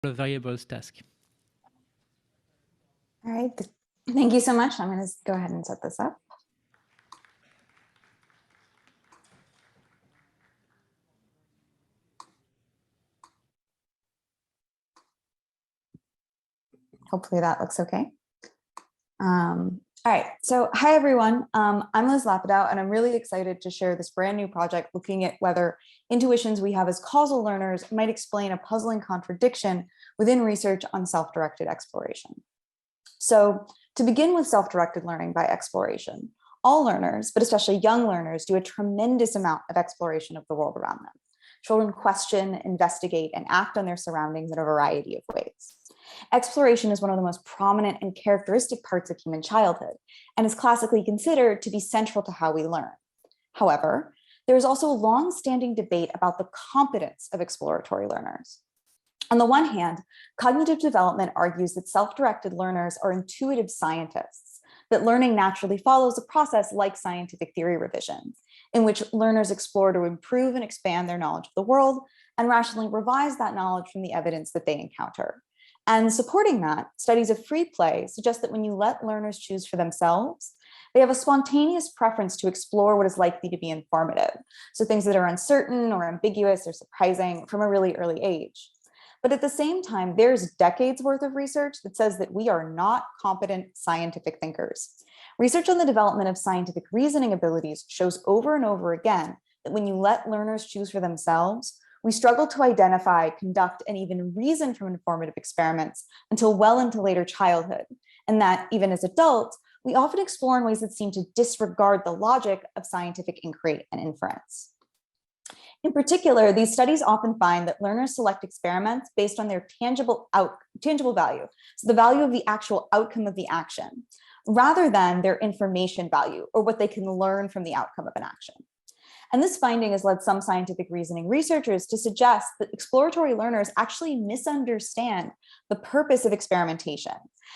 the variables task. All right, thank you so much. I'm going to go ahead and set this up. Hopefully that looks okay. All right, so hi everyone, I'm Liz Lapidow and I'm really excited to share this brand new project looking at whether intuitions we have as causal learners might explain a puzzling contradiction within research on self-directed exploration. So to begin with self-directed learning by exploration, all learners, but especially young learners, do a tremendous amount of exploration of the world around them. Children question, investigate, and act on their surroundings in a variety of ways. Exploration is one of the most prominent and characteristic parts of human childhood and is classically considered to be central to how we learn. However, there is also a long-standing debate about the competence of exploratory learners. On the one hand, cognitive development argues that self-directed learners are intuitive scientists, that learning naturally follows a process like scientific theory revision, in which learners explore to improve and expand their knowledge of the world and rationally revise that knowledge from the evidence that they encounter. And supporting that, studies of free play suggest that when you let learners choose for themselves, they have a spontaneous preference to explore what is likely to be informative. So things that are uncertain or ambiguous or surprising from a really early age. But at the same time, there's decades worth of research that says that we are not competent scientific thinkers. Research on the development of scientific reasoning abilities shows over and over again that when you let learners choose for themselves, we struggle to identify, conduct, and even reason from informative experiments until well into later childhood. And that even as adults, we often explore in ways that seem to disregard the logic of scientific inquiry and inference. In particular, these studies often find that learners select experiments based on their tangible value, so the value of the actual outcome of the action, rather than their information value or what they can learn from the outcome of an action. And this finding has led some scientific reasoning researchers to suggest that exploratory learners actually misunderstand the purpose of experimentation,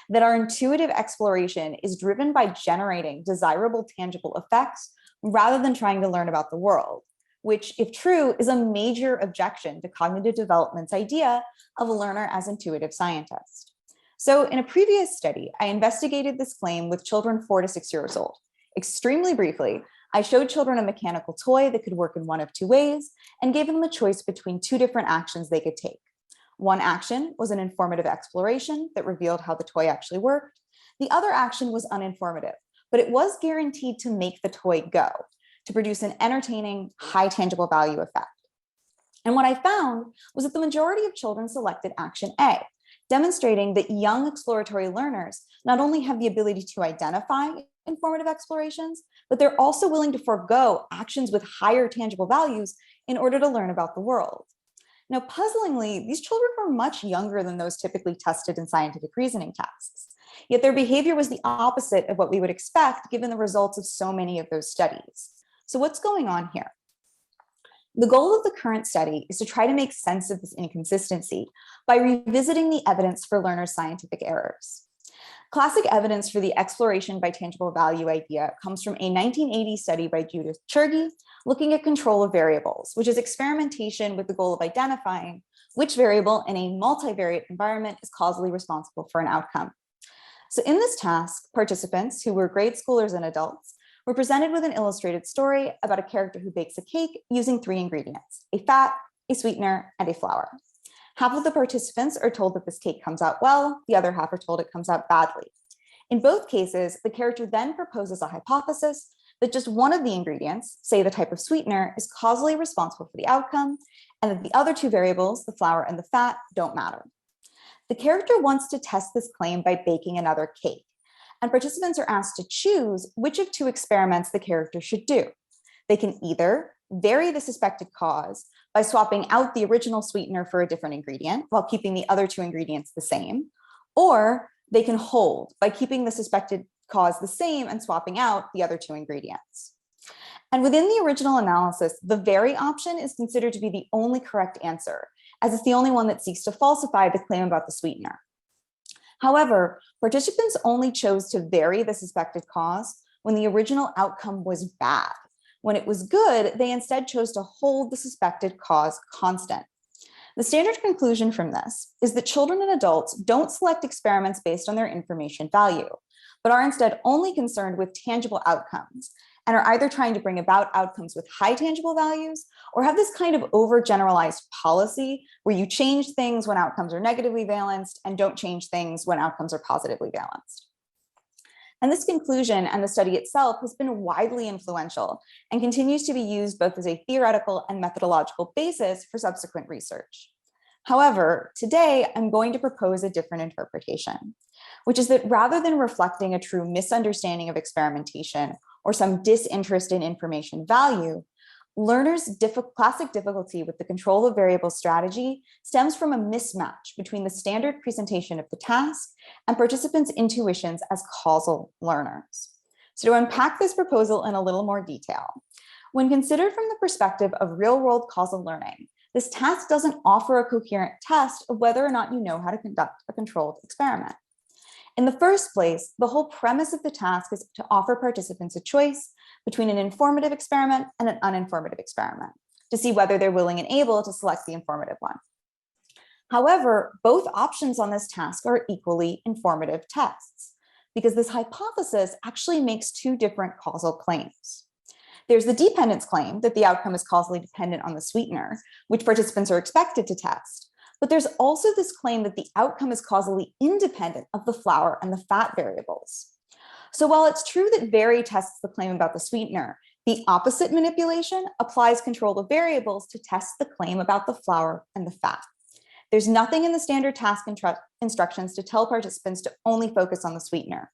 that our intuitive exploration is driven by generating desirable tangible effects rather than trying to learn about the world, which, if true, is a major objection to cognitive development's idea of a learner as intuitive scientist. So in a previous study, I investigated this claim with children 4 to 6 years old. Extremely briefly, I showed children a mechanical toy that could work in one of 2 ways and gave them a choice between 2 different actions they could take. One action was an informative exploration that revealed how the toy actually worked. The other action was uninformative, but it was guaranteed to make the toy go, to produce an entertaining, high tangible value effect. And what I found was that the majority of children selected action A, demonstrating that young exploratory learners not only have the ability to identify informative explorations, but they're also willing to forego actions with higher tangible values in order to learn about the world. Now, puzzlingly, these children were much younger than those typically tested in scientific reasoning tasks. Yet their behavior was the opposite of what we would expect given the results of so many of those studies. So what's going on here? The goal of the current study is to try to make sense of this inconsistency by revisiting the evidence for learners' scientific errors. Classic evidence for the exploration by tangible value idea comes from a 1980 study by Judith Churgi looking at control of variables, which is experimentation with the goal of identifying which variable in a multivariate environment is causally responsible for an outcome. So in this task, participants, who were grade schoolers and adults, were presented with an illustrated story about a character who bakes a cake using 3 ingredients: a fat, a sweetener, and a flour. Half of the participants are told that this cake comes out well, the other half are told it comes out badly. In both cases, the character then proposes a hypothesis that just one of the ingredients, say the type of sweetener, is causally responsible for the outcome, and that the other 2 variables, the flour and the fat, don't matter. The character wants to test this claim by baking another cake, and participants are asked to choose which of 2 experiments the character should do. They can either vary the suspected cause by swapping out the original sweetener for a different ingredient while keeping the other 2 ingredients the same, or they can hold by keeping the suspected cause the same and swapping out the other 2 ingredients. And within the original analysis, the vary option is considered to be the only correct answer, as it's the only one that seeks to falsify the claim about the sweetener. However, participants only chose to vary the suspected cause when the original outcome was bad. When it was good, they instead chose to hold the suspected cause constant. The standard conclusion from this is that children and adults don't select experiments based on their information value, but are instead only concerned with tangible outcomes and are either trying to bring about outcomes with high tangible values or have this kind of overgeneralized policy where you change things when outcomes are negatively valenced and don't change things when outcomes are positively valenced. And this conclusion and the study itself has been widely influential and continues to be used both as a theoretical and methodological basis for subsequent research. However, today I'm going to propose a different interpretation, which is that rather than reflecting a true misunderstanding of experimentation or some disinterest in information value, learners' classic difficulty with the control of variables strategy stems from a mismatch between the standard presentation of the task and participants' intuitions as causal learners. So to unpack this proposal in a little more detail, when considered from the perspective of real-world causal learning, this task doesn't offer a coherent test of whether or not you know how to conduct a controlled experiment. In the first place, the whole premise of the task is to offer participants a choice between an informative experiment and an uninformative experiment to see whether they're willing and able to select the informative one. However, both options on this task are equally informative tests because this hypothesis actually makes two different causal claims. There's the dependence claim that the outcome is causally dependent on the sweetener, which participants are expected to test. But there's also this claim that the outcome is causally independent of the flour and the fat variables. So while it's true that vary tests the claim about the sweetener, the opposite manipulation applies control of variables to test the claim about the flour and the fat. There's nothing in the standard task instructions to tell participants to only focus on the sweetener.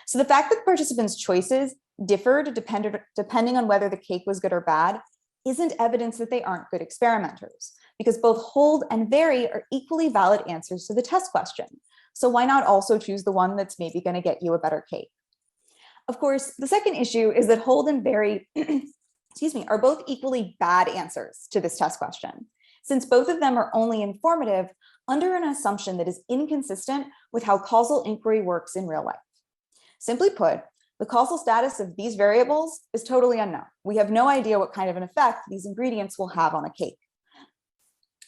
So the fact that participants' choices differed depending on whether the cake was good or bad isn't evidence that they aren't good experimenters, because both hold and vary are equally valid answers to the test question. So why not also choose the one that's maybe going to get you a better cake? Of course, the second issue is that hold and vary are both equally bad answers to this test question, since both of them are only informative under an assumption that is inconsistent with how causal inquiry works in real life. Simply put, the causal status of these variables is totally unknown. We have no idea what kind of an effect these ingredients will have on a cake.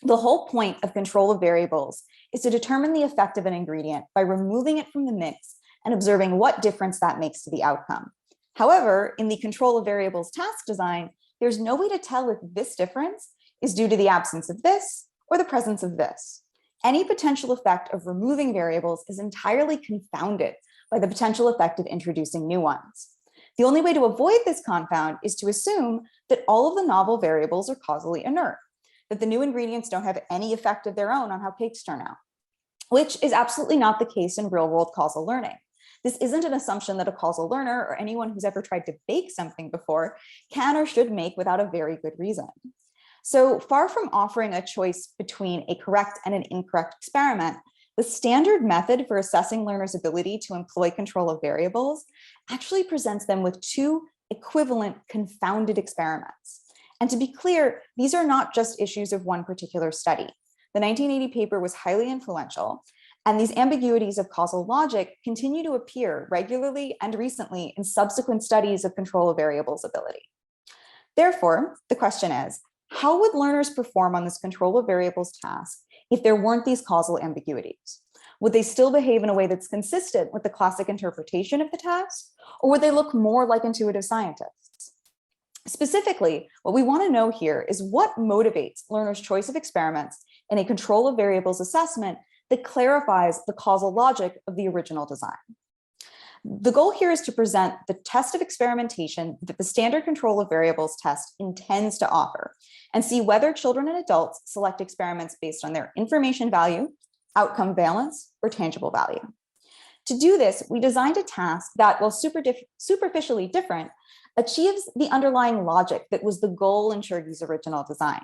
The whole point of control of variables is to determine the effect of an ingredient by removing it from the mix and observing what difference that makes to the outcome. However, in the control of variables task design, there's no way to tell if this difference is due to the absence of this or the presence of this. Any potential effect of removing variables is entirely confounded by the potential effect of introducing new ones. The only way to avoid this confound is to assume that all of the novel variables are causally inert, that the new ingredients don't have any effect of their own on how cakes turn out, which is absolutely not the case in real-world causal learning. This isn't an assumption that a causal learner or anyone who's ever tried to bake something before can or should make without a very good reason. So far from offering a choice between a correct and an incorrect experiment, the standard method for assessing learners' ability to employ control of variables actually presents them with two equivalent confounded experiments. And to be clear, these are not just issues of one particular study. The 1980 paper was highly influential, and these ambiguities of causal logic continue to appear regularly and recently in subsequent studies of control of variables ability. Therefore, the question is, how would learners perform on this control of variables task if there weren't these causal ambiguities? Would they still behave in a way that's consistent with the classic interpretation of the task, or would they look more like intuitive scientists? Specifically, what we want to know here is what motivates learners' choice of experiments in a control of variables assessment that clarifies the causal logic of the original design. The goal here is to present the test of experimentation that the standard control of variables test intends to offer and see whether children and adults select experiments based on their information value, outcome valence, or tangible value. To do this, we designed a task that, while superficially different, achieves the underlying logic that was the goal in Churgy's original design.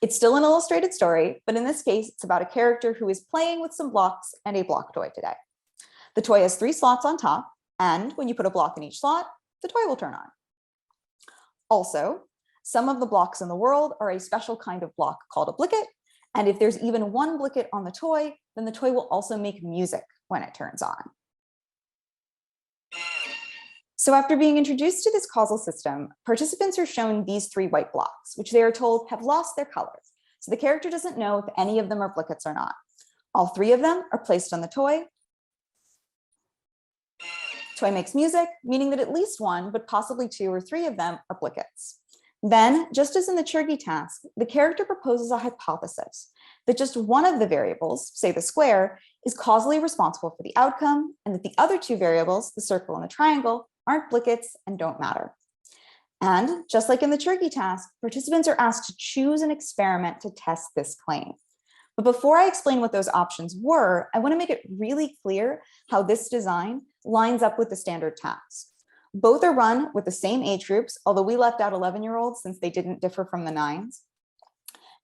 It's still an illustrated story, but in this case, it's about a character who is playing with some blocks and a block toy today. The toy has 3 slots on top, and when you put a block in each slot, the toy will turn on. Also, some of the blocks in the world are a special kind of block called a blicket, and if there's even one blicket on the toy, then the toy will also make music when it turns on. So after being introduced to this causal system, participants are shown these 3 white blocks, which they are told have lost their color. So the character doesn't know if any of them are blickets or not. All 3 of them are placed on the toy. Toy makes music, meaning that at least 1, but possibly 2 or 3 of them are blickets. Then, just as in the Churgi task, the character proposes a hypothesis that just one of the variables, say the square, is causally responsible for the outcome, and that the other 2 variables, the circle and the triangle, aren't blickets and don't matter. And just like in the Churgi task, participants are asked to choose an experiment to test this claim. But before I explain what those options were, I want to make it really clear how this design lines up with the standard task. Both are run with the same age groups, although we left out 11-year-olds since they didn't differ from the 9s.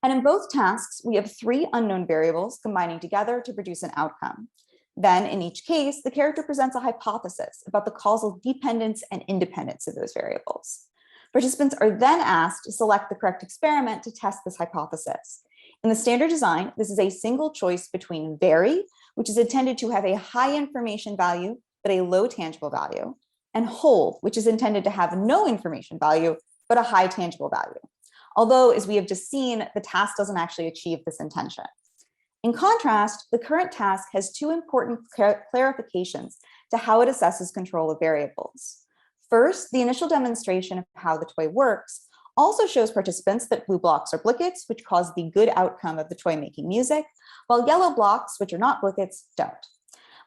And in both tasks, we have 3 unknown variables combining together to produce an outcome. Then in each case, the character presents a hypothesis about the causal dependence and independence of those variables. Participants are then asked to select the correct experiment to test this hypothesis. In the standard design, this is a single choice between vary, which is intended to have a high information value, but a low tangible value, and hold, which is intended to have no information value, but a high tangible value. Although, as we have just seen, the task doesn't actually achieve this intention. In contrast, the current task has 2 important clarifications to how it assesses control of variables. First, the initial demonstration of how the toy works also shows participants that blue blocks are blickets, which cause the good outcome of the toy making music, while yellow blocks, which are not blickets, don't.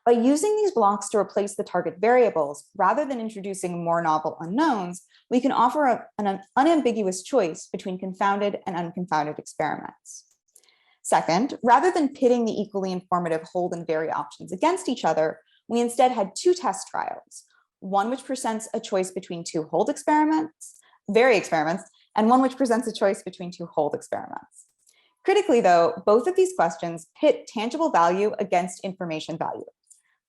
By using these blocks to replace the target variables, rather than introducing more novel unknowns, we can offer an unambiguous choice between confounded and unconfounded experiments. Second, rather than pitting the equally informative hold and vary options against each other, we instead had 2 test trials, one which presents a choice between 2 hold experiments, vary experiments, and one which presents a choice between 2 hold experiments. Critically, though, both of these questions pit tangible value against information value.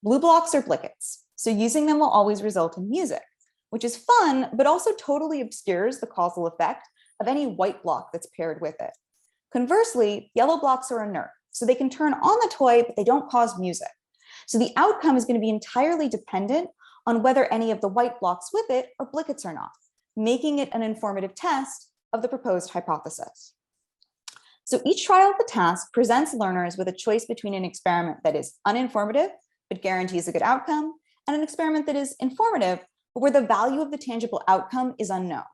Blue blocks are blickets, so using them will always result in music, which is fun, but also totally obscures the causal effect of any white block that's paired with it. Conversely, yellow blocks are inert, so they can turn on the toy, but they don't cause music. So the outcome is going to be entirely dependent on whether any of the white blocks with it are blickets or not, making it an informative test of the proposed hypothesis. So each trial of the task presents learners with a choice between an experiment that is uninformative, but guarantees a good outcome, and an experiment that is informative, but where the value of the tangible outcome is unknown.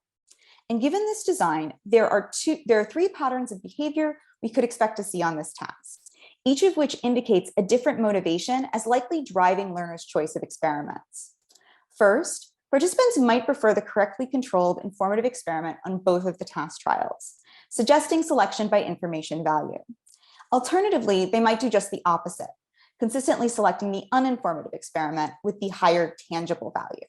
And given this design, there are 3 patterns of behavior we could expect to see on this task, each of which indicates a different motivation as likely driving learners' choice of experiments. First, participants might prefer the correctly controlled informative experiment on both of the task trials, suggesting selection by information value. Alternatively, they might do just the opposite, consistently selecting the uninformative experiment with the higher tangible value.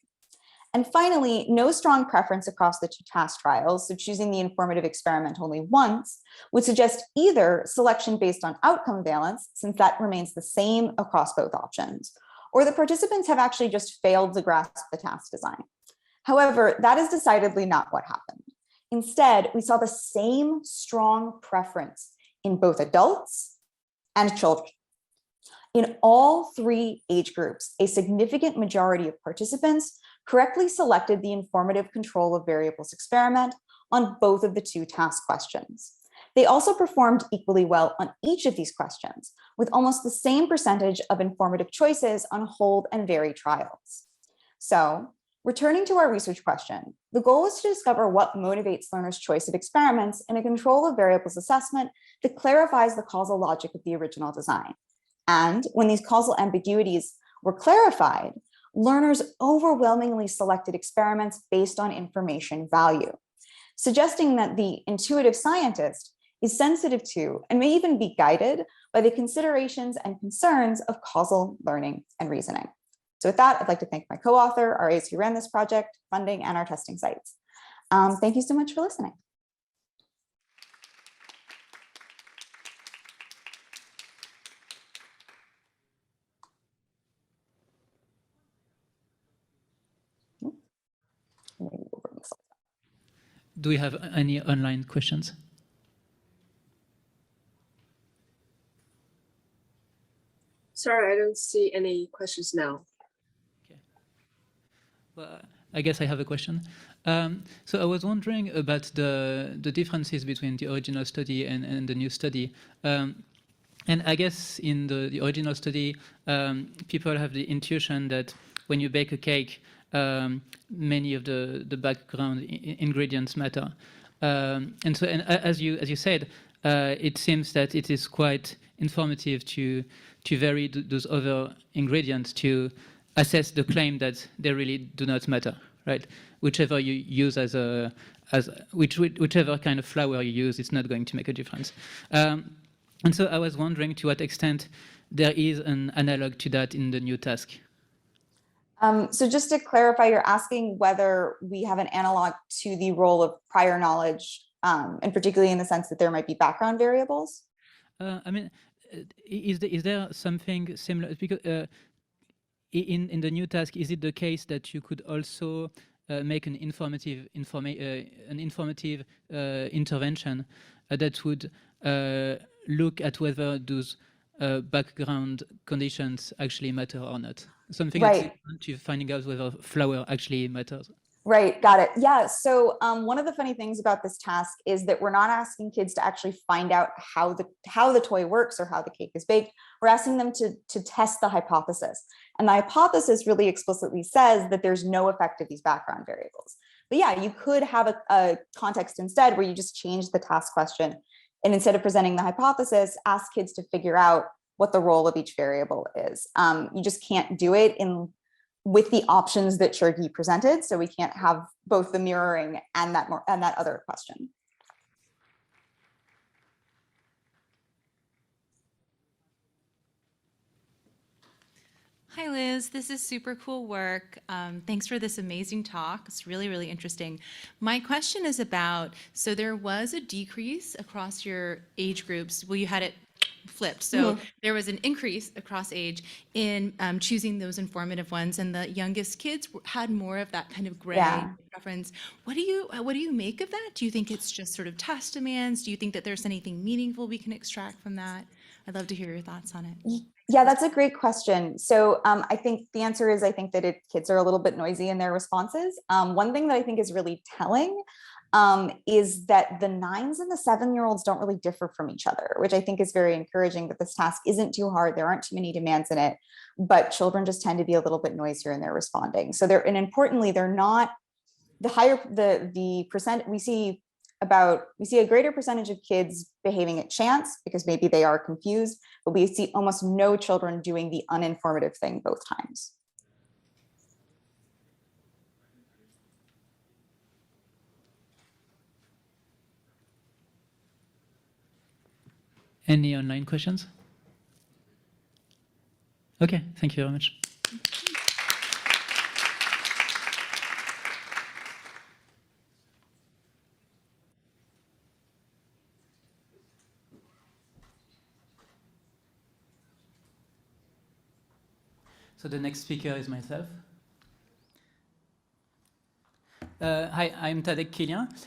And finally, no strong preference across the 2 task trials, so choosing the informative experiment only once, would suggest either selection based on outcome valence, since that remains the same across both options, or the participants have actually just failed to grasp the task design. However, that is decidedly not what happened. Instead, we saw the same strong preference in both adults and children. In all 3 age groups, a significant majority of participants correctly selected the informative control of variables experiment on both of the 2 task questions. They also performed equally well on each of these questions, with almost the same percentage of informative choices on hold and vary trials. So, returning to our research question, the goal was to discover what motivates learners' choice of experiments in a control of variables assessment that clarifies the causal logic of the original design. And when these causal ambiguities were clarified, learners overwhelmingly selected experiments based on information value, suggesting that the intuitive scientist is sensitive to and may even be guided by the considerations and concerns of causal learning and reasoning. So with that, I'd like to thank my co-author, RAs who ran this project, funding, and our testing sites. Thank you so much for listening. Do we have any online questions? Sorry, I don't see any questions now. Okay. Well, I guess I have a question. So I was wondering about the differences between the original study and the new study. And I guess in the original study, people have the intuition that when you bake a cake, many of the background ingredients matter. And so, as you said, it seems that it is quite informative to vary those other ingredients to assess the claim that they really do not matter, right? Whichever you use whichever kind of flour you use, it's not going to make a difference. And so I was wondering to what extent there is an analog to that in the new task. So just to clarify, you're asking whether we have an analog to the role of prior knowledge, and particularly in the sense that there might be background variables? I mean, is there something similar? Because in the new task, is it the case that you could also make an informative intervention that would look at whether those background conditions actually matter or not? Something Right. to finding out whether flour actually matters. Right, got it. Yeah, so one of the funny things about this task is that we're not asking kids to actually find out how the toy works or how the cake is baked. We're asking them to test the hypothesis. And the hypothesis really explicitly says that there's no effect of these background variables. But yeah, you could have a context instead where you just change the task question. And instead of presenting the hypothesis, ask kids to figure out what the role of each variable is. You just can't do it with the options that Cherokee presented. So we can't have both the mirroring and that other question. Hi, Liz. This is super cool work. Thanks for this amazing talk. It's really, really interesting. My question is about, so there was a decrease across your age groups. Well, you had it flipped. So there was an increase across age in choosing those informative ones, and the youngest kids had more of that kind of gray preference. What do you make of that? Do you think it's just sort of task demands? Do you think that there's anything meaningful we can extract from that? I'd love to hear your thoughts on it. Yeah, that's a great question. So I think the answer is, I think that kids are a little bit noisy in their responses. One thing that I think is really telling is that the 9s and the 7-year-olds don't really differ from each other, which I think is very encouraging, that this task isn't too hard. There aren't too many demands in it, but children just tend to be a little bit noisier in their responding. So and importantly, they're not the higher the percent we see a greater percentage of kids behaving at chance because maybe they are confused, but we see almost no children doing the uninformative thing both times. Any online questions? Okay, thank you very much. So the next speaker is myself. Hi, I'm Tadek Kilian.